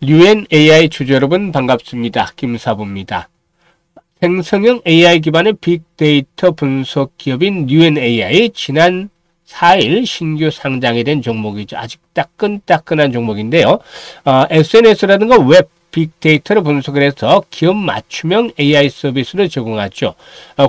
뉴엔 AI 주주 여러분 반갑습니다. 김사부입니다. 생성형 AI 기반의 빅데이터 분석 기업인 뉴엔 AI 지난 4일 신규 상장이 된 종목이죠. 아직 따끈따끈한 종목인데요. SNS라든가 웹 빅데이터를 분석을 해서 기업 맞춤형 AI 서비스를 제공하죠.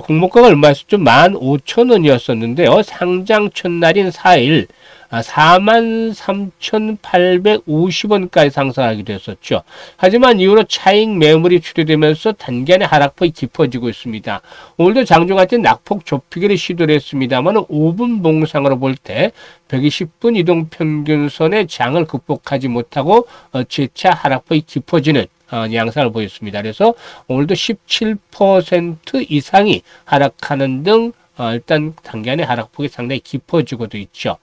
공모가가 얼마였었죠? 15,000원이었었는데요. 상장 첫날인 4일 43,850원까지 상승하기도 했었죠. 하지만 이후로 차익 매물이 출회되면서 단기간에 하락폭이 깊어지고 있습니다. 오늘도 장중 같은 낙폭 좁히기를 시도를 했습니다만 5분 봉상으로 볼 때 120분 이동 평균선의 장을 극복하지 못하고 재차 하락폭이 깊어지는 양상을 보였습니다. 그래서 오늘도 17% 이상이 하락하는 등 일단 단기간에 하락폭이 상당히 깊어지고도 있죠.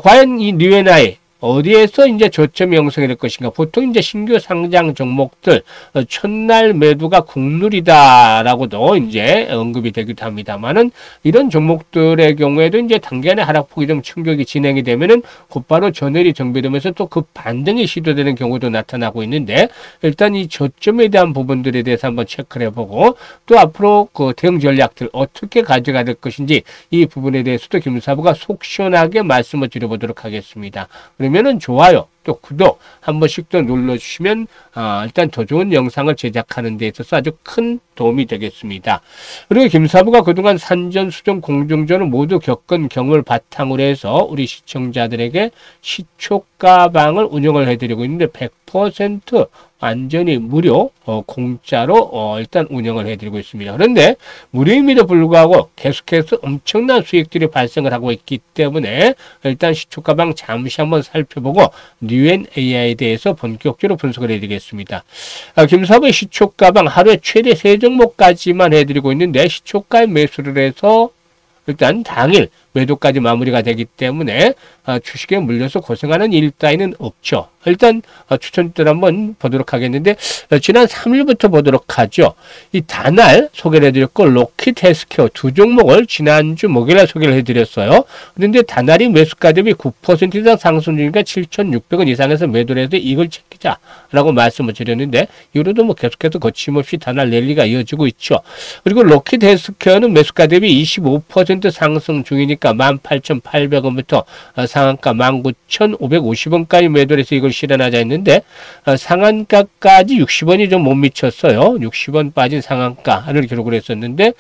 과연 이 뉴엔아이 어디에서 이제 저점이 형성이 될 것인가? 보통 이제 신규 상장 종목들 첫날 매도가 국룰이다라고도 이제 언급이 되기도 합니다만은 이런 종목들의 경우에도 이제 단기간에 하락폭이 좀 충격이 진행이 되면은 곧바로 전일이 정비되면서 또 그 반등이 시도되는 경우도 나타나고 있는데 일단 이 저점에 대한 부분들에 대해서 한번 체크를 해보고 또 앞으로 그 대응 전략들 어떻게 가져가야 될 것인지 이 부분에 대해서도 김사부가 속 시원하게 말씀을 드려보도록 하겠습니다. 그러면은 좋아요, 또 구독 한 번씩 더 눌러주시면 일단 더 좋은 영상을 제작하는 데 있어서 아주 큰 도움이 되겠습니다. 그리고 김사부가 그동안 산전수전 공중전을 모두 겪은 경험을 바탕으로 해서 우리 시청자들에게 시초가방을 운영을 해드리고 있는데 100% 완전히 무료 공짜로 일단 운영을 해드리고 있습니다. 그런데 무료임에도 불구하고 계속해서 엄청난 수익들이 발생을 하고 있기 때문에 일단 시초가방 잠시 한번 살펴보고 뉴엔 AI에 대해서 본격적으로 분석을 해드리겠습니다. 김사부의 시초가방 하루에 최대 3종목까지만 해드리고 있는데 시초가에 매수를 해서 일단 당일 매도까지 마무리가 되기 때문에 주식에 물려서 고생하는 일 따위는 없죠. 일단 추천들 한번 보도록 하겠는데 지난 3일부터 보도록 하죠. 이 다날 소개를 해드렸고 로킷 헬스케어 두 종목을 지난주 목요일에 소개를 해드렸어요. 그런데 다날이 매수가 대비 9% 이상 상승 중이니까 7,600원 이상에서 매도를 해서 이걸 챙기자라고 말씀을 드렸는데 이후로도 뭐 계속해서 거침없이 다날 랠리가 이어지고 있죠. 그리고 로킷 헬스케어는 매수가 대비 25% 상승 중이니까 18,800원부터 상한가 19,550원까지 매도를 해서 이걸 실현하자 했는데 상한가까지 60원이 좀 못 미쳤어요. 60원 빠진 상한가를 기록을 했었는데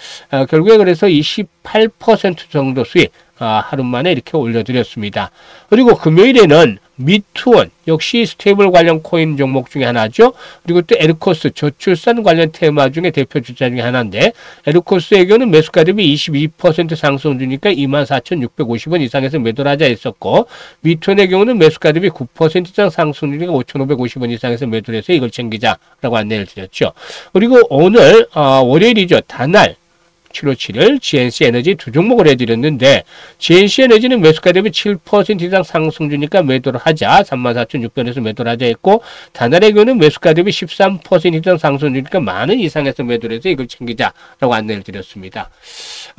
결국에 그래서 28% 정도 수익 하루 만에 이렇게 올려드렸습니다. 그리고 금요일에는 미투원 역시 스테이블 관련 코인 종목 중에 하나죠. 그리고 또 에르코스 저출산 관련 테마 중에 대표 주자 중에 하나인데 에르코스의 경우는 매수가 대비 22% 상승 주니까 24,650원 이상에서 매도를 하자 했었고 미투원의 경우는 매수가 대비 9% 이상 상승 주니까 5,550원 이상에서 매도를 해서 이걸 챙기자라고 안내를 드렸죠. 그리고 오늘 월요일이죠. 다날 7월 7일 GNC 에너지 두 종목을 해드렸는데 GNC 에너지는 매수가 대비 7% 이상 상승 주니까 매도를 하자 34,600원에서 매도를 하자 했고 다날의 경우는 매수가 대비 13% 이상 상승 주니까 만원 이상에서 매도를 해서 이걸 챙기자라고 안내를 드렸습니다.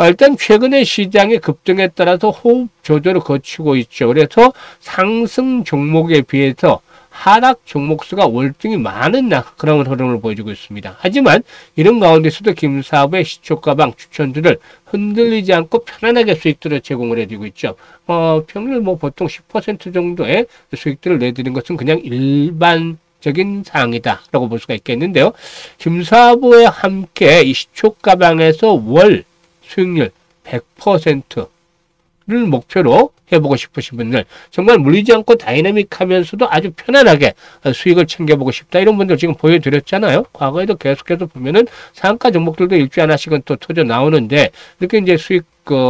일단 최근에 시장의 급등에 따라서 호흡 조절을 거치고 있죠. 그래서 상승 종목에 비해서 하락 종목 수가 월등히 많은 그런 흐름을 보여주고 있습니다. 하지만 이런 가운데서도 김사부의 시초가방 추천들을 흔들리지 않고 편안하게 수익들을 제공을 해드리고 있죠. 평일 뭐 보통 10% 정도의 수익들을 내드리는 것은 그냥 일반적인 사항이다라고 볼 수가 있겠는데요. 김사부와 함께 이 시초가방에서 월 수익률 100%를 목표로 해보고 싶으신 분들, 정말 물리지 않고 다이나믹하면서도 아주 편안하게 수익을 챙겨보고 싶다 이런 분들 지금 보여드렸잖아요. 과거에도 계속해서 보면은 상한가 종목들도 일주일 하나씩은 또 터져 나오는데 이렇게 이제 수익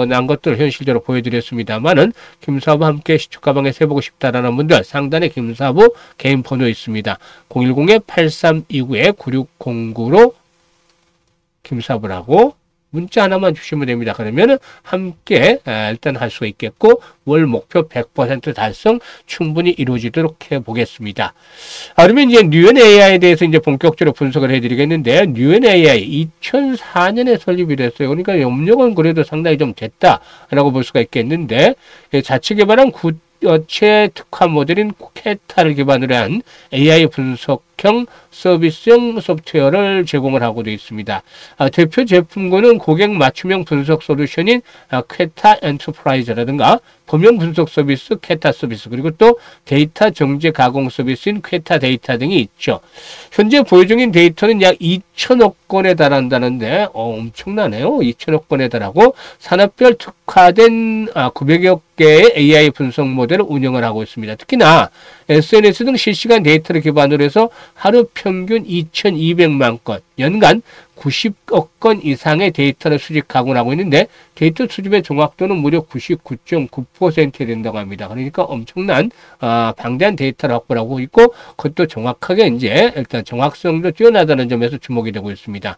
난 것들 현실적으로 보여드렸습니다만은 김사부와 함께 시초가방에 세보고 싶다라는 분들 상단에 김사부 개인 번호 있습니다. 010-8329-9609로 김사부라고 문자 하나만 주시면 됩니다. 그러면은 함께 일단 할 수가 있겠고 월 목표 100% 달성 충분히 이루어지도록 해보겠습니다. 그러면 이제 뉴엔 AI에 대해서 이제 본격적으로 분석을 해드리겠는데 뉴엔 AI 2004년에 설립이 됐어요. 그러니까 염력은 그래도 상당히 좀 됐다라고 볼 수가 있겠는데 자체 개발한 여체 특화 모델인 캐타를 기반으로 한 AI 분석형 서비스형 소프트웨어를 제공을 하고 되어 있습니다. 대표 제품군은 고객 맞춤형 분석 솔루션인 캐타 엔터프라이즈라든가 범용 분석 서비스 캐타 서비스, 그리고 또 데이터 정제 가공 서비스인 캐타 데이터 등이 있죠. 현재 보유 중인 데이터는 약 2천억 건에 달한다는데 엄청나네요. 2천억 건에 달하고 산업별 특화된 900여 개의 AI 분석 모델을 운영을 하고 있습니다. 특히나 SNS 등 실시간 데이터를 기반으로 해서 하루 평균 2,200만 건, 연간 90억 건 이상의 데이터를 수집 가공을 하고 있는데 데이터 수집의 정확도는 무려 99.9%에 된다고 합니다. 그러니까 엄청난 방대한 데이터를 확보를 하고 있고 그것도 정확하게 이제 일단 정확성도 뛰어나다는 점에서 주목이 되고 있습니다.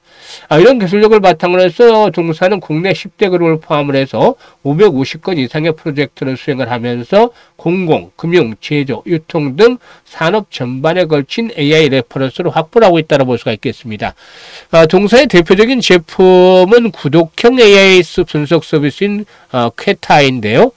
이런 기술력을 바탕으로 해서 동사는 국내 10대 그룹을 포함을 해서 550건 이상의 프로젝트를 수행을 하면서 공공, 금융, 제조, 유통 등 산업 전반에 걸친 AI 레퍼런스를 확보를 하고 있다고 볼 수가 있겠습니다. 동사의 대표적인 제품은 구독형 AI 분석 서비스인 퀘타인데요.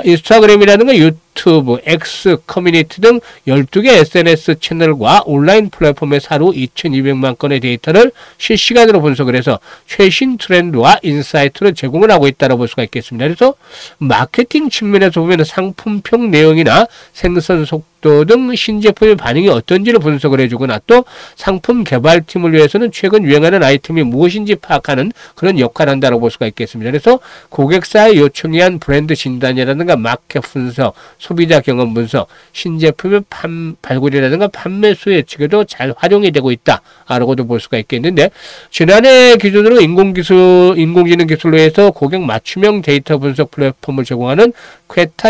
인스타그램이라든가 유튜브, X, 커뮤니티 등 12개 SNS 채널과 온라인 플랫폼에서 하루 2,200만 건의 데이터를 실시간으로 분석을 해서 최신 트렌드와 인사이트를 제공을 하고 있다고 볼 수가 있겠습니다. 그래서 마케팅 측면에서 보면 상품평 내용이나 생산 속도 등 신제품의 반응이 어떤지를 분석을 해주거나 또 상품 개발팀을 위해서는 최근 유행하는 아이템이 무엇인지 파악하는 그런 역할을 한다고 볼 수가 있겠습니다. 그래서 고객사의 요청에 의한 브랜드 진단이라든가 마켓 분석, 소비자 경험 분석, 신제품의 발굴이라든가 판매 수 예측에도 잘 활용이 되고 있다라고도 볼 수가 있겠는데, 지난해 기준으로 인공지능 기술로 해서 고객 맞춤형 데이터 분석 플랫폼을 제공하는 퀘타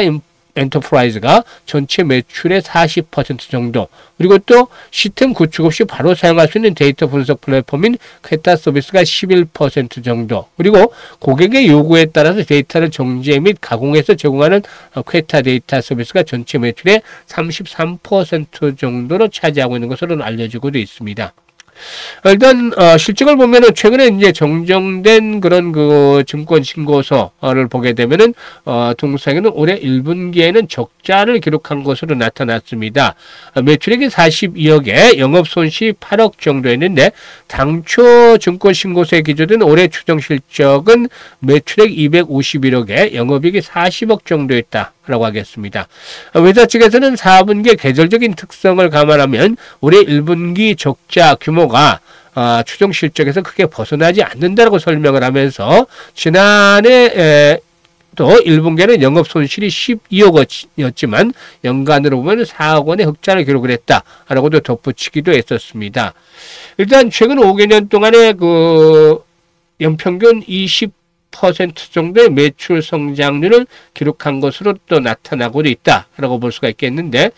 엔터프라이즈가 전체 매출의 40% 정도, 그리고 또 시스템 구축 없이 바로 사용할 수 있는 데이터 분석 플랫폼인 퀘타 서비스가 11% 정도, 그리고 고객의 요구에 따라서 데이터를 정제 및 가공해서 제공하는 퀘타 데이터 서비스가 전체 매출의 33% 정도로 차지하고 있는 것으로 알려지고 있습니다. 일단 실적을 보면은 최근에 이제 정정된 그런 그 증권 신고서를 보게 되면은 동사에는 올해 1분기에는 적자를 기록한 것으로 나타났습니다. 매출액이 42억에 영업 손실이 8억 정도였는데 당초 증권 신고서에 기재된 올해 추정 실적은 매출액 251억에 영업이익이 40억 정도였다라고 하겠습니다. 회사 측에서는 4분기의 계절적인 특성을 감안하면 올해 1분기 적자 규모가 추정 실적에서 크게 벗어나지 않는다고 설명을 하면서 지난해 또 1분기에는 영업 손실이 12억이었지만 연간으로 보면 4억 원의 흑자를 기록을 했다라고도 덧붙이기도 했었습니다. 일단 최근 5개년 동안의 그 연평균 20% 정도의 매출 성장률을 기록한 것으로 또 나타나고 있다라고 볼 수가 있겠는데,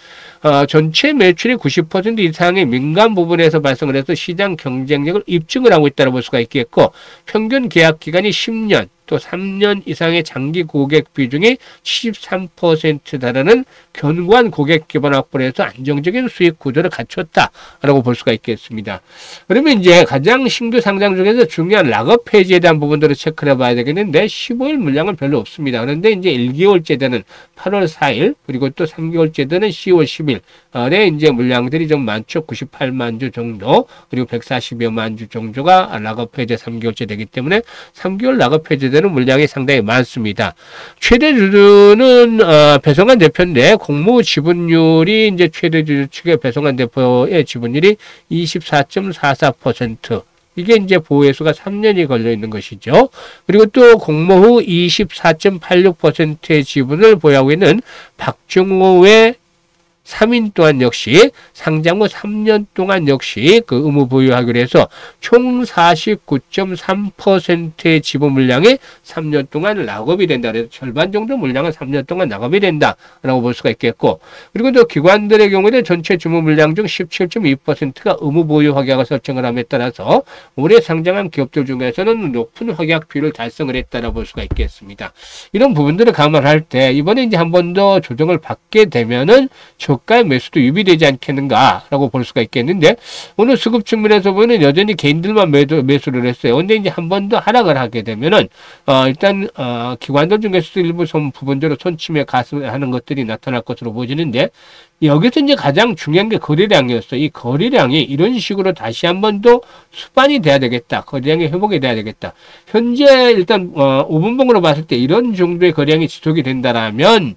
전체 매출의 90% 이상의 민간 부분에서 발생을 해서 시장 경쟁력을 입증을 하고 있다고 볼 수가 있겠고, 평균 계약 기간이 10년 또 3년 이상의 장기 고객 비중이 73% 달하는 견고한 고객 기반 확보를 해서 안정적인 수익 구조를 갖췄다라고 볼 수가 있겠습니다. 그러면 이제 가장 신규 상장 중에서 중요한 락업 페이지에 대한 부분들을 체크를 해봐야 되겠는데 15일 물량은 별로 없습니다. 그런데 이제 1개월째 되는 8월 4일 그리고 또 3개월째 되는 10월 10일에 이제 물량들이 좀 많죠. 98만 주 정도 그리고 140여만 주 정도가 락업 페이지 3개월째 되기 때문에 3개월 락업 페이지 되는 물량이 상당히 많습니다. 최대 주주는 배성환 대표인데 공모 지분율이 이제 최대 주주 측의 배성환 대표의 지분율이 24.44%. 이게 이제 보호회수가 3년이 걸려 있는 것이죠. 그리고 또 공모 후 24.86%의 지분을 보유하고 있는 박종호의 3인 또한 역시 상장 후 3년 동안 역시 그 의무 보유하기로 해서 총 49.3%의 지분 물량이 3년 동안 락업이 된다. 그래서 절반 정도 물량은 3년 동안 락업이 된다라고 볼 수가 있겠고, 그리고 또 기관들의 경우에는 전체 주문 물량 중 17.2%가 의무 보유 확약을 설정을 함에 따라서 올해 상장한 기업들 중에서는 높은 확약 비율을 달성을 했다라고 볼 수가 있겠습니다. 이런 부분들을 감안할 때 이번에 이제 한 번 더 조정을 받게 되면은 저가의 매수도 유비되지 않겠는가라고 볼 수가 있겠는데, 오늘 수급 측면에서 보면 여전히 개인들만 매수를 했어요. 근데 이제 한 번 더 하락을 하게 되면은 일단 기관들 중에서도 일부 부분적으로 손침에 가슴하는 것들이 나타날 것으로 보이는데, 여기서 이제 가장 중요한 게 거래량이었어요. 이 거래량이 이런 식으로 다시 한 번 더 수반이 돼야 되겠다. 거래량이 회복이 돼야 되겠다. 현재 일단 5분봉으로 봤을 때 이런 정도의 거래량이 지속이 된다라면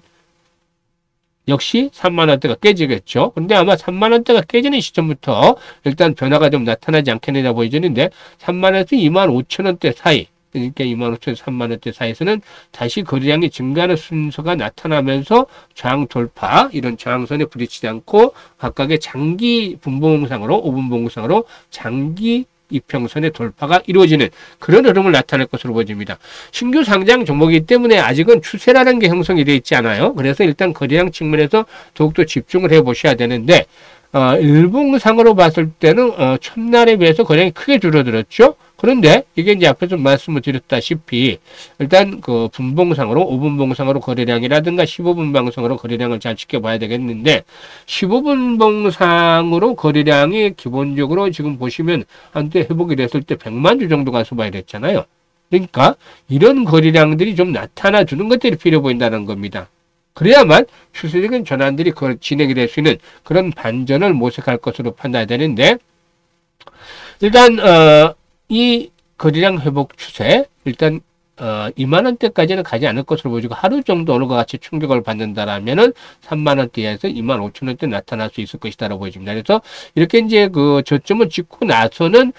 역시 3만원대가 깨지겠죠. 근데 아마 3만원대가 깨지는 시점부터 일단 변화가 좀 나타나지 않겠느냐 보여지는데, 3만원에서 25,000원대 사이, 그러니까 25,000원, 3만원대 사이에서는 다시 거래량이 증가하는 순서가 나타나면서 저항 돌파, 이런 저항선에 부딪히지 않고 각각의 장기 분봉상으로, 5분봉상으로 장기 이평선의 돌파가 이루어지는 그런 흐름을 나타낼 것으로 보여집니다. 신규 상장 종목이기 때문에 아직은 추세라는 게 형성이 되어 있지 않아요. 그래서 일단 거래량 측면에서 더욱더 집중을 해 보셔야 되는데, 일봉상으로 봤을 때는 첫날에 비해서 거래량이 크게 줄어들었죠. 그런데 이게 이제 앞에서 말씀을 드렸다시피 일단 그 분봉상으로 5분봉상으로 거래량이라든가 15분 방송으로 거래량을 잘 지켜봐야 되겠는데, 15분 봉상으로 거래량이 기본적으로 지금 보시면 한때 회복이 됐을 때 100만 주 정도가 수반이 됐잖아요. 그러니까 이런 거래량들이 좀 나타나 주는 것들이 필요 보인다는 겁니다. 그래야만 추세적인 전환들이 진행이 될 수 있는 그런 반전을 모색할 것으로 판단되는데, 일단 이 거래량 회복 추세, 일단 2만원대까지는 가지 않을 것으로 보여지고, 하루 정도 오늘과 같이 충격을 받는다라면은 3만원대에서 25,000원대 나타날 수 있을 것이다라고 보여집니다. 그래서 이렇게 이제 그 저점을 찍고 나서는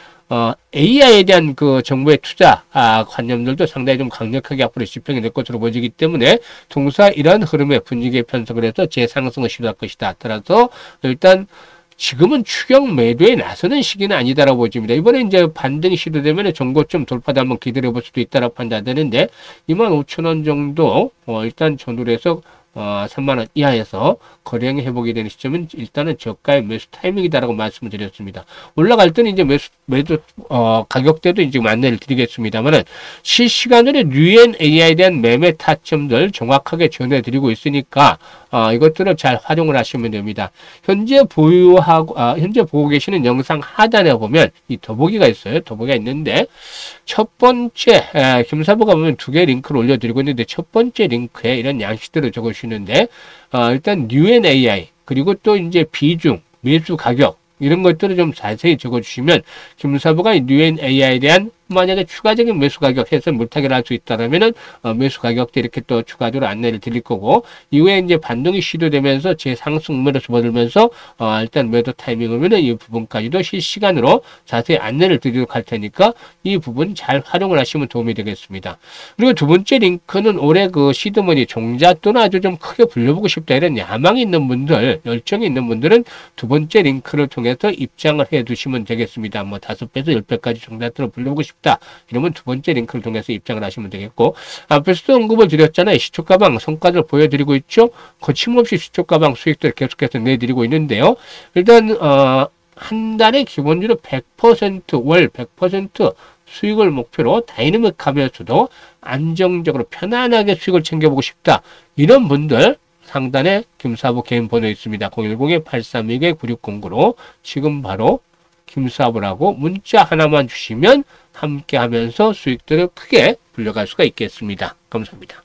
AI에 대한 그 정부의 투자 관념들도 상당히 좀 강력하게 앞으로 집중이 될 것으로 보여지기 때문에, 동사 이러한 흐름의 분위기에 편성을 해서 재상승을 시도할 것이다. 따라서 일단 지금은 추격 매도에 나서는 시기는 아니다라고 보여집니다. 이번에 이제 반등이 시도되면 전고점 돌파도 한번 기다려 볼 수도 있다라고 판단되는데, 25,000원 정도 일단 전후로 해서 3만원 이하에서 거래량이 회복이 되는 시점은 일단은 저가의 매수 타이밍이다라고 말씀을 드렸습니다. 올라갈 때는 이제 매도 가격대도 이제 안내를 드리겠습니다만은, 실시간으로 뉴앤AI에 대한 매매 타점들 정확하게 전해드리고 있으니까 이것들을 잘 활용을 하시면 됩니다. 현재 보고 계시는 영상 하단에 보면 이 더보기가 있어요. 더보기가 있는데, 첫 번째 김사부가 보면 두 개 링크를 올려드리고 있는데, 첫 번째 링크에 이런 양식들을 적어주시는데, 일단 뉴앤AI, 그리고 또 이제 비중, 매수 가격, 이런 것들을 좀 자세히 적어주시면, 김사부가 뉴앤AI에 대한 만약에 추가적인 매수 가격 해서 물타기를 할 수 있다라면은 매수 가격대 이렇게 또 추가적으로 안내를 드릴 거고, 이후에 이제 반등이 시도되면서 재상승으로 접어들면서 일단 매도 타이밍이면은 이 부분까지도 실시간으로 자세히 안내를 드리도록 할 테니까 이 부분 잘 활용을 하시면 도움이 되겠습니다. 그리고 두 번째 링크는 올해 그 시드머니 종잣돈을 아주 좀 크게 불려보고 싶다 이런 야망이 있는 분들, 열정이 있는 분들은 두 번째 링크를 통해서 입장을 해 두시면 되겠습니다. 뭐 5배에서 10배까지 종잣돈을 불려보고 싶다, 이러면 두 번째 링크를 통해서 입장을 하시면 되겠고, 앞에서도 언급을 드렸잖아요. 시초가방 성과를 보여드리고 있죠. 거침없이 시초가방 수익들을 계속해서 내드리고 있는데요. 일단 한 달에 기본적으로 100% 월 100% 수익을 목표로 다이내믹하면서도 안정적으로 편안하게 수익을 챙겨보고 싶다, 이런 분들 상단에 김사부 개인 번호 있습니다. 010-832-9609로 지금 바로 김사부라고 문자 하나만 주시면 함께 하면서 수익들을 크게 불려갈 수가 있겠습니다. 감사합니다.